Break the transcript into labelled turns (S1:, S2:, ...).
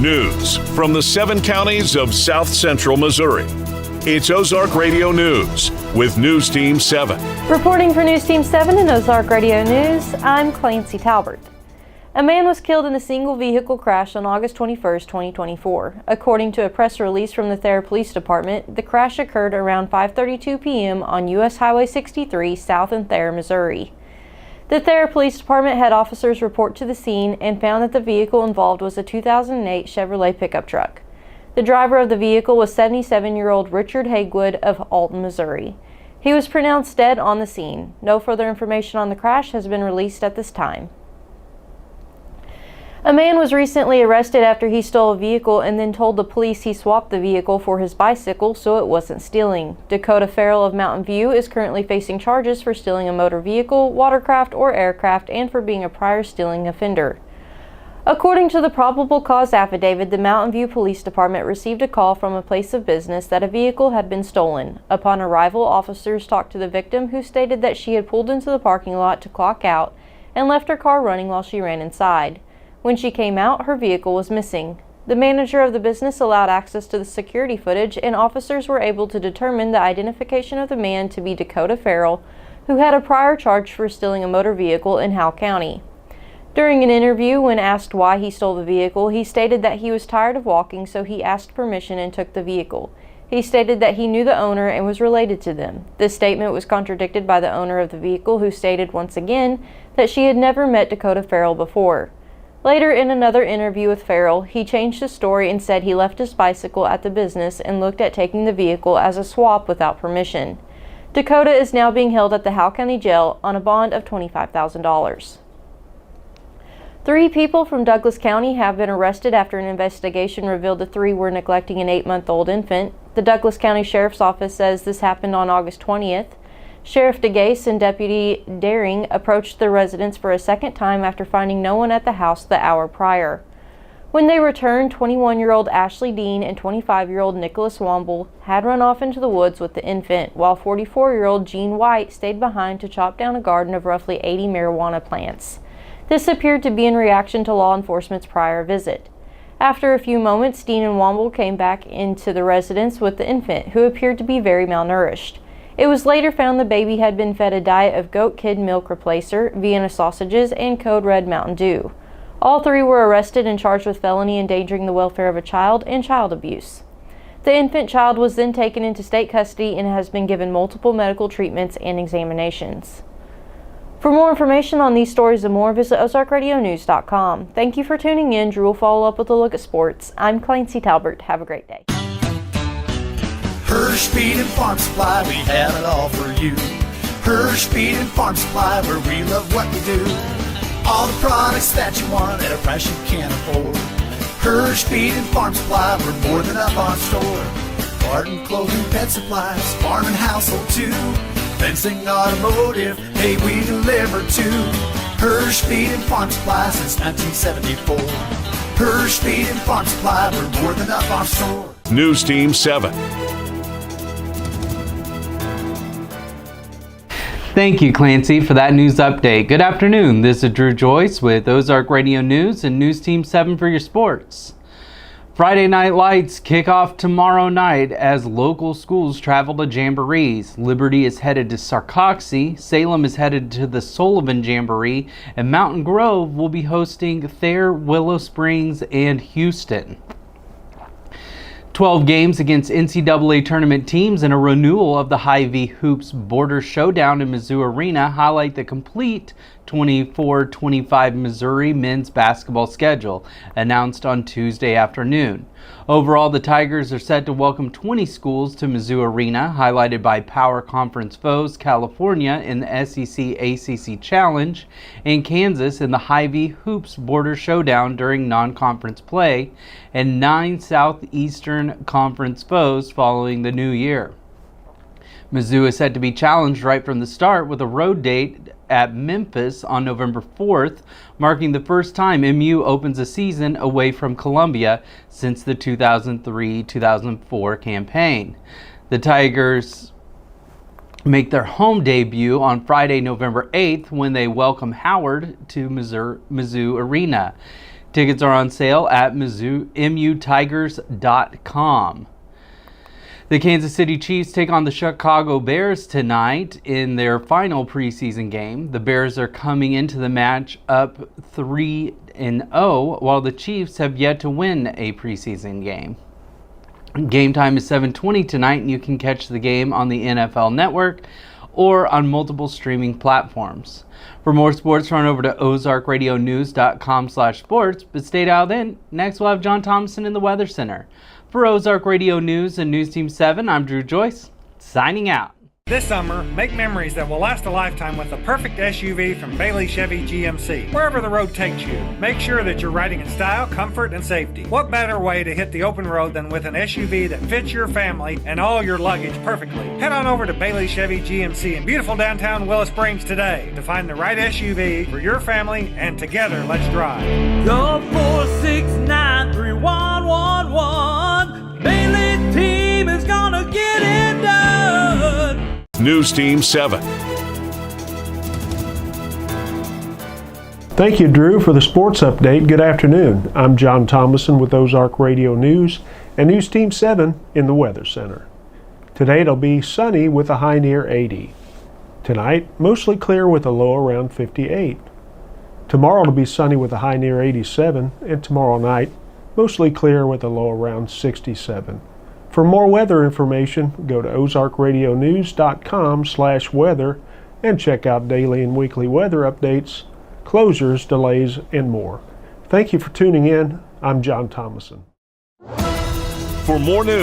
S1: News from the 7 counties of South Central Missouri. It's Ozark Radio News with News Team 7.
S2: Reporting for News Team 7 and Ozark Radio News, I'm Clancy Talbert. A man was killed in a single vehicle crash on August 21, 2024. According to a press release from the Thayer Police Department, the crash occurred around 5:32 p.m. on U.S. Highway 63 south in Thayer, Missouri. The Thayer Police Department had officers report to the scene and found that the vehicle involved was a 2008 Chevrolet pickup truck. The driver of the vehicle was 77-year-old Richard Hagewood of Alton, Missouri. He was pronounced dead on the scene. No further information on the crash has been released at this time. A man was recently arrested after he stole a vehicle and then told the police he swapped the vehicle for his bicycle so it wasn't stealing. Dakota Farrell of Mountain View is currently facing charges for stealing a motor vehicle, watercraft, or aircraft and for being a prior stealing offender. According to the probable cause affidavit, the Mountain View Police Department received a call from a place of business that a vehicle had been stolen. Upon arrival, officers talked to the victim, who stated that she had pulled into the parking lot to clock out and left her car running while she ran inside. When she came out, her vehicle was missing. The manager of the business allowed access to the security footage, and officers were able to determine the identification of the man to be Dakota Farrell, who had a prior charge for stealing a motor vehicle in Howell County. During an interview, when asked why he stole the vehicle, he stated that he was tired of walking, so he asked permission and took the vehicle. He stated that he knew the owner and was related to them. This statement was contradicted by the owner of the vehicle, who stated once again that she had never met Dakota Farrell before. Later, in another interview with Farrell, he changed his story and said he left his bicycle at the business and looked at taking the vehicle as a swap without permission. Dakota is now being held at the Howell County Jail on a bond of $25,000. 3 people from Douglas County have been arrested after an investigation revealed the 3 were neglecting an 8-month-old infant. The Douglas County Sheriff's Office says this happened on August 20th. Sheriff DeGase and Deputy Daring approached the residents for a second time after finding no one at the house the hour prior. When they returned, 21-year-old Ashley Dean and 25-year-old Nicholas Womble had run off into the woods with the infant, while 44-year-old Gene White stayed behind to chop down a garden of roughly 80 marijuana plants. This appeared to be in reaction to law enforcement's prior visit. After a few moments, Dean and Womble came back into the residence with the infant, who appeared to be very malnourished. It was later found the baby had been fed a diet of goat kid milk replacer, Vienna sausages, and Code Red Mountain Dew. All 3 were arrested and charged with felony endangering the welfare of a child and child abuse. The infant child was then taken into state custody and has been given multiple medical treatments and examinations. For more information on these stories and more, visit OzarkRadioNews.com. Thank you for tuning in. Drew will follow up with a look at sports. I'm Clancy Talbert. Have a great day.
S3: Hirsch Feed and Farm Supply, we have it all for you. Hirsch Feed and Farm Supply, where we love what we do. All the products that you want at a price you can't afford. Hirsch Feed and Farm Supply, we're more than up on store. Garden, clothing, pet supplies, farm and household too. Fencing, automotive, hey, we deliver too. Hirsch Feed and Farm Supply since 1974. Hirsch Feed and Farm Supply, we're more than up on store.
S1: News Team 7.
S4: Thank you, Clancy, for that news update. Good afternoon. This is Drew Joyce with Ozark Radio News and News Team 7 for your sports. Friday Night Lights kick off tomorrow night as local schools travel to jamborees. Liberty is headed to Sarcoxie, Salem is headed to the Sullivan Jamboree, and Mountain Grove will be hosting Thayer, Willow Springs, and Houston. 12 games against NCAA tournament teams and a renewal of the Hy-Vee Hoops Border Showdown in Mizzou Arena highlight the complete 24-25 Missouri men's basketball schedule, announced on Tuesday afternoon. Overall, the Tigers are set to welcome 20 schools to Mizzou Arena, highlighted by Power Conference foes California in the SEC-ACC Challenge and Kansas in the Hy-Vee Hoops Border Showdown during non-conference play, and 9 Southeastern Conference foes following the new year. Mizzou is set to be challenged right from the start with a road date at Memphis on November 4th, marking the first time MU opens a season away from Columbia since the 2003-2004 campaign. The Tigers make their home debut on Friday, November 8th, when they welcome Howard to Mizzou Arena. Tickets are on sale at mutigers.com. The Kansas City Chiefs take on the Chicago Bears tonight in their final preseason game. The Bears are coming into the match up 3-0, while the Chiefs have yet to win a preseason game. Game time is 7:20 tonight, and you can catch the game on the NFL Network or on multiple streaming platforms. For more sports, run over to ozarkradionews.com/sports, but stay dialed in. Next, we'll have John Thomason in the Weather Center. For Ozark Radio News and News Team 7, I'm Drew Joyce, signing out.
S5: This summer, make memories that will last a lifetime with the perfect SUV from Bailey Chevy GMC. Wherever the road takes you, make sure that you're riding in style, comfort, and safety. What better way to hit the open road than with an SUV that fits your family and all your luggage perfectly? Head on over to Bailey Chevy GMC in beautiful downtown Willow Springs today to find the right SUV for your family, and together, let's drive.
S6: Go 4693111. Bailey team is gonna get it done.
S1: News Team 7.
S7: Thank you, Drew, for the sports update. Good afternoon. I'm John Thomason with Ozark Radio News and News Team 7 in the Weather Center. Today it'll be sunny with a high near 80. Tonight, mostly clear with a low around 58. Tomorrow it'll be sunny with a high near 87, and tomorrow night, mostly clear with a low around 67. For more weather information, go to ozarkradionews.com/weather and check out daily and weekly weather updates, closures, delays, and more. Thank you for tuning in. I'm John Thomason.
S1: For more news,